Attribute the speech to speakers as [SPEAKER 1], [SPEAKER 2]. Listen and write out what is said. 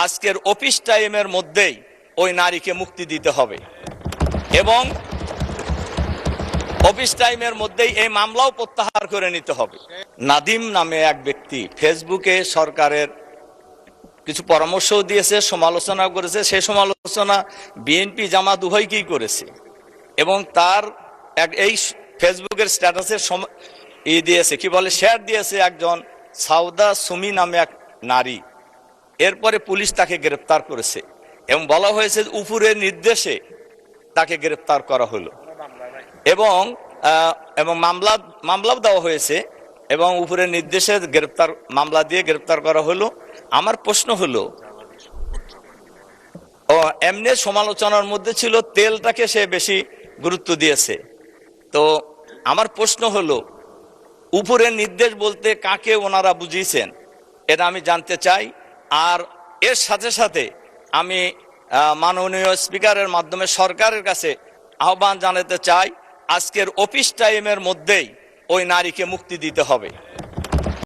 [SPEAKER 1] আজকের অফিস টাইমের মধ্যেই ওই নারীকে মুক্তি দিতে হবে এবং অফিস টাইমের মধ্যেই এই মামলাও প্রত্যাহার করে নিতে হবে। নাদিম নামে এক ব্যক্তি ফেসবুকে সরকারের কিছু পরামর্শও দিয়েছে, সমালোচনা করেছে। সেই সমালোচনা বিএনপি জামাত উভয়কেই করেছে এবং তার এই ফেসবুকের স্ট্যাটাসের দিয়েছে, কি বলে, শেয়ার দিয়েছে একজন সাউদা সুমি নামে এক নারী। এরপরে পুলিশ তাকে গ্রেপ্তার করেছে এবং বলা হয়েছে উপরের নির্দেশে তাকে গ্রেপ্তার করা হলো এবং মামলাও দেওয়া হয়েছে এবং উপরের নির্দেশে মামলা দিয়ে গ্রেপ্তার করা হলো। আমার প্রশ্ন হলো, এমনি সমালোচনার মধ্যে ছিল তেলটাকে সে বেশি গুরুত্ব দিয়েছে। তো আমার প্রশ্ন হলো, উপরের নির্দেশ বলতে কাকে ওনারা বুঝিয়েছেন এটা আমি জানতে চাই। আর এর সাথে সাথে আমি মাননীয় স্পিকারের মাধ্যমে সরকারের কাছে আহ্বান জানাতে চাই, আজকের অফিস টাইমের মধ্যেই ওই নারীকে মুক্তি দিতে হবে।